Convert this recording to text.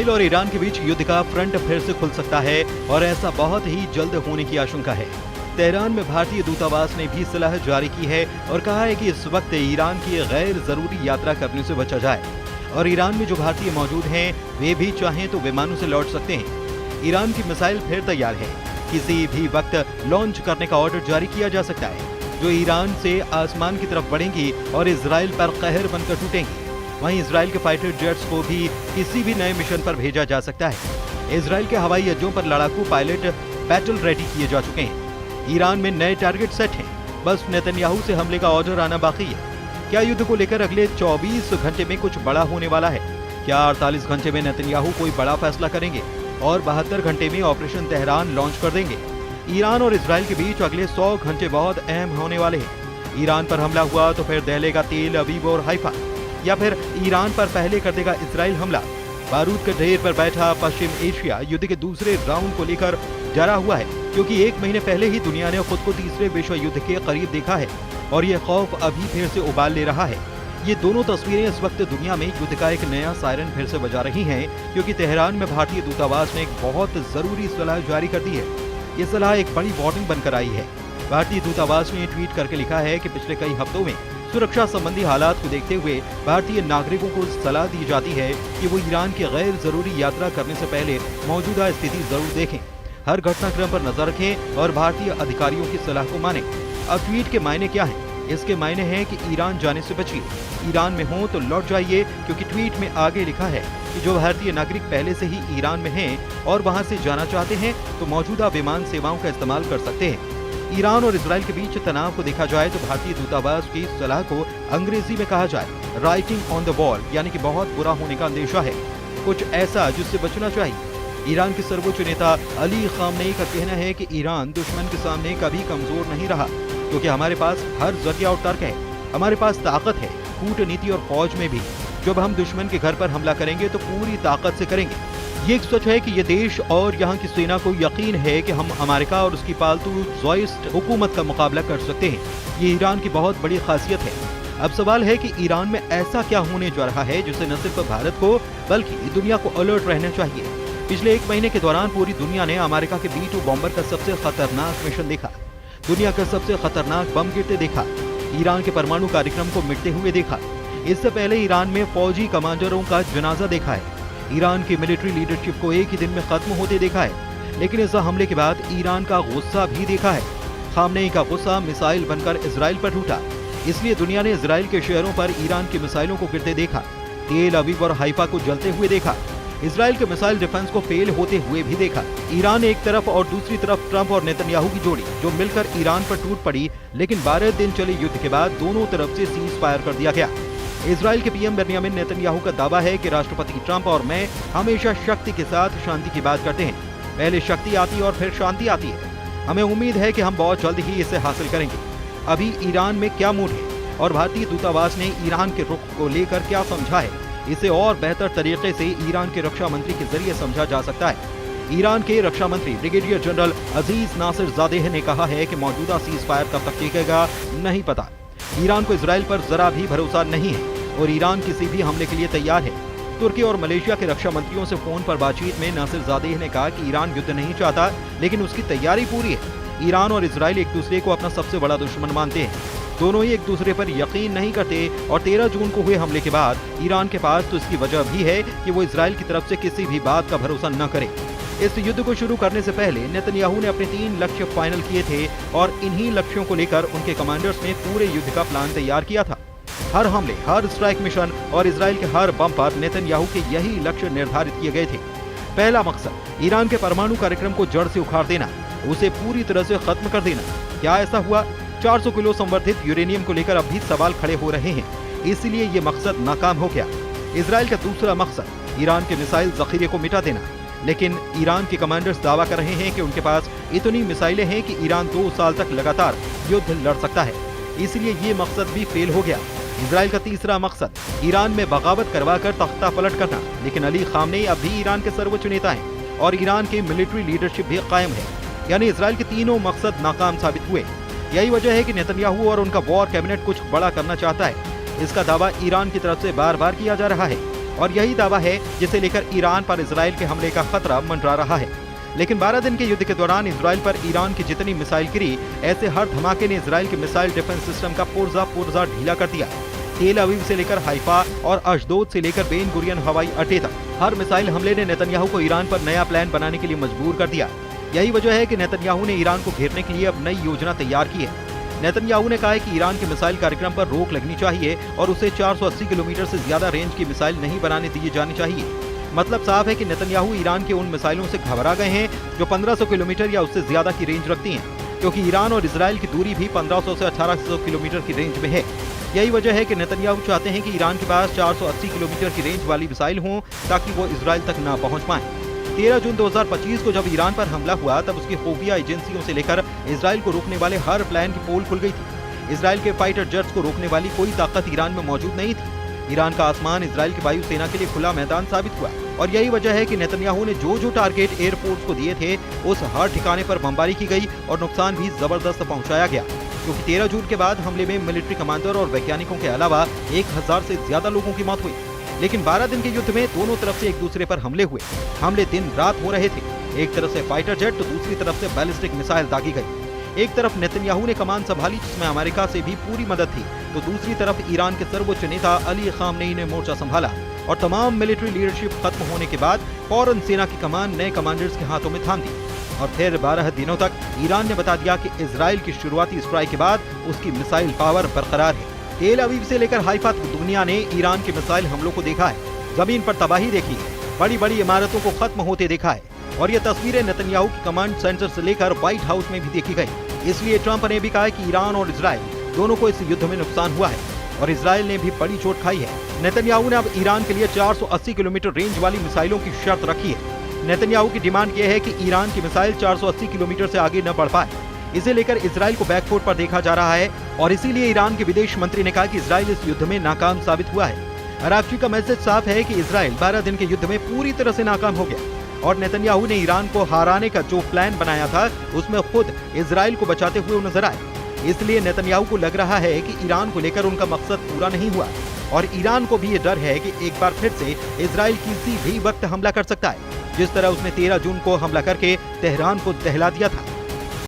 Israel और Iran के बीच युद्ध का फ्रंट फिर से खुल सकता है और ऐसा बहुत ही जल्द होने की आशंका है। तेहरान में भारतीय दूतावास ने भी सलाह जारी की है और कहा है कि इस वक्त ईरान की गैर जरूरी यात्रा करने से बचा जाए और ईरान में जो भारतीय मौजूद हैं वे भी चाहें तो विमानों से लौट सकते हैं। ईरान की मिसाइल फिर तैयार है, किसी भी वक्त लॉन्च करने का ऑर्डर जारी किया जा सकता है, जो ईरान से आसमान की तरफ बढ़ेंगी और इसराइल पर कहर बनकर टूटेंगी। वहीं इसराइल के फाइटर जेट्स को भी किसी भी नए मिशन पर भेजा जा सकता है। इसराइल के हवाई अड्डों पर लड़ाकू पायलट बैटल रेडी किए जा चुके हैं। ईरान में नए टारगेट सेट हैं, बस नेतन्याहू से हमले का ऑर्डर आना बाकी है। क्या युद्ध को लेकर अगले 24 घंटे में कुछ बड़ा होने वाला है? क्या 48 घंटे में नेतन्याहू कोई बड़ा फैसला करेंगे और 72 घंटे में ऑपरेशन तेहरान लॉन्च कर देंगे? ईरान और इसराइल के बीच अगले 100 घंटे बहुत अहम होने वाले हैं। ईरान पर हमला हुआ तो फिर दहलेगा तेल अवीव और हाइफा, या फिर ईरान पर पहले कर देगा इसराइल हमला। बारूद के ढेर पर बैठा पश्चिम एशिया युद्ध के दूसरे राउंड को लेकर डरा हुआ है, क्योंकि 1 महीने पहले ही दुनिया ने खुद को तीसरे विश्व युद्ध के करीब देखा है और ये खौफ अभी फिर से उबाल ले रहा है। ये दोनों तस्वीरें इस वक्त दुनिया में युद्ध का एक नया सायरन फिर से बजा रही हैं, क्योंकि तेहरान में भारतीय दूतावास ने एक बहुत जरूरी सलाह जारी कर दी है। ये सलाह एक बड़ी वार्निंग बनकर आई है। भारतीय दूतावास ने ट्वीट करके लिखा है कि पिछले कई हफ्तों में सुरक्षा संबंधी हालात को देखते हुए भारतीय नागरिकों को सलाह दी जाती है कि वो ईरान की गैर जरूरी यात्रा करने से पहले मौजूदा स्थिति जरूर देखें, हर घटनाक्रम पर नजर रखें और भारतीय अधिकारियों की सलाह को मानें। अब ट्वीट के मायने क्या हैं? इसके मायने हैं कि ईरान जाने से बचिए, ईरान में हो तो लौट जाइए, क्योंकि ट्वीट में आगे लिखा है कि जो भारतीय नागरिक पहले से ही ईरान में हैं और वहां से जाना चाहते हैं तो मौजूदा विमान सेवाओं का इस्तेमाल कर सकते हैं। ईरान और इसराइल के बीच तनाव को देखा जाए तो भारतीय दूतावास की सलाह को अंग्रेजी में कहा जाए राइटिंग ऑन द वॉल, यानी कि बहुत बुरा होने का अंदेशा है, कुछ ऐसा जिससे बचना चाहिए। ईरान के सर्वोच्च नेता अली खामनेई का कहना है कि ईरान दुश्मन के सामने कभी कमजोर नहीं रहा, क्योंकि हमारे पास हर जरिया और तर्क है, हमारे पास ताकत है, कूटनीति और फौज में भी। जब हम दुश्मन के घर पर हमला करेंगे तो पूरी ताकत से करेंगे। ये एक सच है कि ये देश और यहाँ की सेना को यकीन है कि हम अमेरिका और उसकी पालतू ज़ॉइस्ट हुकूमत का मुकाबला कर सकते हैं। ये ईरान की बहुत बड़ी खासियत है। अब सवाल है कि ईरान में ऐसा क्या होने जा रहा है जिससे न सिर्फ भारत को बल्कि दुनिया को अलर्ट रहना चाहिए। पिछले 1 महीने के दौरान पूरी दुनिया ने अमेरिका के B-2 बॉम्बर का सबसे खतरनाक मिशन देखा, दुनिया का सबसे खतरनाक बम गिरते देखा, ईरान के परमाणु कार्यक्रम को मिटते हुए देखा। इससे पहले ईरान में फौजी कमांडरों का जनाजा देखा है, ईरान की मिलिट्री लीडरशिप को एक ही दिन में खत्म होते देखा है। लेकिन इस हमले के बाद ईरान का गुस्सा भी देखा है। खामनेई का गुस्सा मिसाइल बनकर इसराइल पर टूटा, इसलिए दुनिया ने इसराइल के शहरों पर ईरान की मिसाइलों को गिरते देखा, तेल अवीव और हाइफा को जलते हुए देखा, इसराइल के मिसाइल डिफेंस को फेल होते हुए भी देखा। ईरान एक तरफ और दूसरी तरफ ट्रंप और नेतन्याहू की जोड़ी जो मिलकर ईरान पर टूट पड़ी, लेकिन 12 दिन चले युद्ध के बाद दोनों तरफ से सीज फायर कर दिया गया। इसराइल के पीएम बेंयामिन नेतन्याहू का दावा है कि राष्ट्रपति ट्रंप और मैं हमेशा शक्ति के साथ शांति की बात करते हैं, पहले शक्ति आती है और फिर शांति आती है। हमें उम्मीद है कि हम बहुत जल्द ही इसे हासिल करेंगे। अभी ईरान में क्या मूड है और भारतीय दूतावास ने ईरान के रुख को लेकर क्या समझा है, इसे और बेहतर तरीके से ईरान के रक्षा मंत्री के जरिए समझा जा सकता है। ईरान के रक्षा मंत्री ब्रिगेडियर जनरल अजीज नासिर जादेह ने कहा है कि मौजूदा सीज फायर कब तक टिकेगा नहीं पता। ईरान को इसराइल पर जरा भी भरोसा नहीं है और ईरान किसी भी हमले के लिए तैयार है। तुर्की और मलेशिया के रक्षा मंत्रियों से फोन पर बातचीत में नासिर जादेह ने कहा कि ईरान युद्ध नहीं चाहता, लेकिन उसकी तैयारी पूरी है। ईरान और इसराइल एक दूसरे को अपना सबसे बड़ा दुश्मन मानते हैं, दोनों ही एक दूसरे पर यकीन नहीं करते और 13 जून को हुए हमले के बाद ईरान के पास तो इसकी वजह भी है कि वो इसराइल की तरफ से किसी भी बात का भरोसा न करे। इस युद्ध को शुरू करने से पहले नेतन्याहू ने अपने 3 लक्ष्य फाइनल किए थे और इन्हीं लक्ष्यों को लेकर उनके कमांडर्स ने पूरे युद्ध का प्लान तैयार किया था। हर हमले, हर स्ट्राइक मिशन और इसराइल के हर बम पर नेतन्याहू के यही लक्ष्य निर्धारित किए गए थे। पहला मकसद ईरान के परमाणु कार्यक्रम को जड़ से उखाड़ देना, उसे पूरी तरह से खत्म कर देना। क्या ऐसा हुआ? 400 किलो संवर्धित यूरेनियम को लेकर अब भी सवाल खड़े हो रहे हैं, इसलिए ये मकसद नाकाम हो गया। इसराइल का दूसरा मकसद ईरान के मिसाइल जखीरे को मिटा देना, लेकिन ईरान के कमांडर्स दावा कर रहे हैं कि उनके पास इतनी मिसाइलें हैं कि ईरान 2 साल तक लगातार युद्ध लड़ सकता है, इसलिए ये मकसद भी फेल हो गया। इसराइल का तीसरा मकसद ईरान में बगावत करवाकर तख्ता पलट करना, लेकिन अली खामनेई अब भी ईरान के सर्वोच्च नेता हैं और ईरान की मिलिट्री लीडरशिप भी कायम है, यानी इसराइल के तीनों मकसद नाकाम साबित हुए। यही वजह है कि नेतन्याहू और उनका वॉर कैबिनेट कुछ बड़ा करना चाहता है। इसका दावा ईरान की तरफ से बार बार किया जा रहा है। और यही दावा है जिसे लेकर ईरान पर इजराइल के हमले का खतरा मंडरा रहा है। लेकिन 12 दिन के युद्ध के दौरान इजराइल पर ईरान की जितनी मिसाइल गिरी, ऐसे हर धमाके ने इजराइल के मिसाइल डिफेंस सिस्टम का पुर्जा ढीला कर दिया। तेल अवीव से लेकर हाइफा और अशदोद से लेकर बेन गुरियन हवाई अड्डे तक हर मिसाइल हमले ने नेतन्याहू को ईरान पर नया प्लान बनाने के लिए मजबूर कर दिया। यही वजह है कि नेतन्याहू ने ईरान को घेरने के लिए अब नई योजना तैयार की है। नेतन्याहू ने कहा है कि ईरान के मिसाइल कार्यक्रम पर रोक लगनी चाहिए और उसे 480 किलोमीटर से ज्यादा रेंज की मिसाइल नहीं बनाने दिए जानी चाहिए। मतलब साफ है कि नेतन्याहू ईरान के उन मिसाइलों से घबरा गए हैं जो 1500 किलोमीटर या उससे ज्यादा की रेंज रखती हैं, क्योंकि ईरान और इजराइल की दूरी भी 1500 से 1800 किलोमीटर की रेंज में है। यही वजह है कि नेतन्याहू चाहते हैं कि ईरान के पास 480 किलोमीटर की रेंज वाली मिसाइल हों ताकि वो इजराइल तक ना पहुंच पाएं। 13 जून 2025 को जब ईरान पर हमला हुआ तब उसकी खुफिया एजेंसियों से लेकर इजराइल को रोकने वाले हर प्लान की पोल खुल गई थी। इजराइल के फाइटर जेट्स को रोकने वाली कोई ताकत ईरान में मौजूद नहीं थी। ईरान का आसमान इजराइल की वायु सेना के लिए खुला मैदान साबित हुआ और यही वजह है कि नेतन्याहू ने जो टारगेट एयरफोर्स को दिए थे उस हर ठिकाने पर बमबारी की गई और नुकसान भी जबरदस्त पहुंचाया गया, क्योंकि 13 जून के बाद हमले में मिलिट्री कमांडर और वैज्ञानिकों के अलावा 1000 से ज्यादा लोगों की मौत हुई। लेकिन 12 दिन के युद्ध में दोनों तरफ से एक दूसरे पर हमले हुए। हमले दिन रात हो रहे थे। एक तरफ से फाइटर जेट तो दूसरी तरफ से बैलिस्टिक मिसाइल दागी गई। एक तरफ नेतन्याहू ने कमान संभाली जिसमें अमेरिका से भी पूरी मदद थी, तो दूसरी तरफ ईरान के सर्वोच्च नेता अली खामनेई ने मोर्चा संभाला और तमाम मिलिट्री लीडरशिप खत्म होने के बाद फौरन सेना की कमान नए कमांडर्स के हाथों में थाम दी। और फिर 12 दिनों तक ईरान ने बता दिया कि इजराइल की शुरुआती स्ट्राइक के बाद उसकी मिसाइल पावर बरकरार है। तेल अवीव से लेकर हाइफा तक दुनिया ने ईरान के मिसाइल हमलों को देखा है, जमीन पर तबाही देखी है, बड़ी बड़ी इमारतों को खत्म होते देखा है और ये तस्वीरें नेतन्याहू की कमांड सेंटर से लेकर व्हाइट हाउस में भी देखी गई। इसलिए ट्रंप ने भी कहा कि ईरान और इजराइल दोनों को इस युद्ध में नुकसान हुआ है और इजराइल ने भी बड़ी चोट खाई है। नेतन्याहू ने अब ईरान के लिए 480 किलोमीटर रेंज वाली मिसाइलों की शर्त रखी है। नेतन्याहू की डिमांड यह है कि ईरान की मिसाइल 480 किलोमीटर से आगे न बढ़ पाए। इसे लेकर इजराइल को बैकफुट पर देखा जा रहा है और इसीलिए ईरान के विदेश मंत्री ने कहा कि इजराइल इस युद्ध में नाकाम साबित हुआ है। अरागची का मैसेज साफ है कि इजराइल 12 दिन के युद्ध में पूरी तरह से नाकाम हो गया और नेतन्याहू ने ईरान को हराने का जो प्लान बनाया था उसमें खुद इजराइल को बचाते हुए नजर आए। इसलिए नेतन्याहू को लग रहा है कि ईरान को लेकर उनका मकसद पूरा नहीं हुआ और ईरान को भी ये डर है कि एक बार फिर से इजराइल किसी भी वक्त हमला कर सकता है, जिस तरह उसने 13 जून को हमला करके तेहरान को दहला दिया था।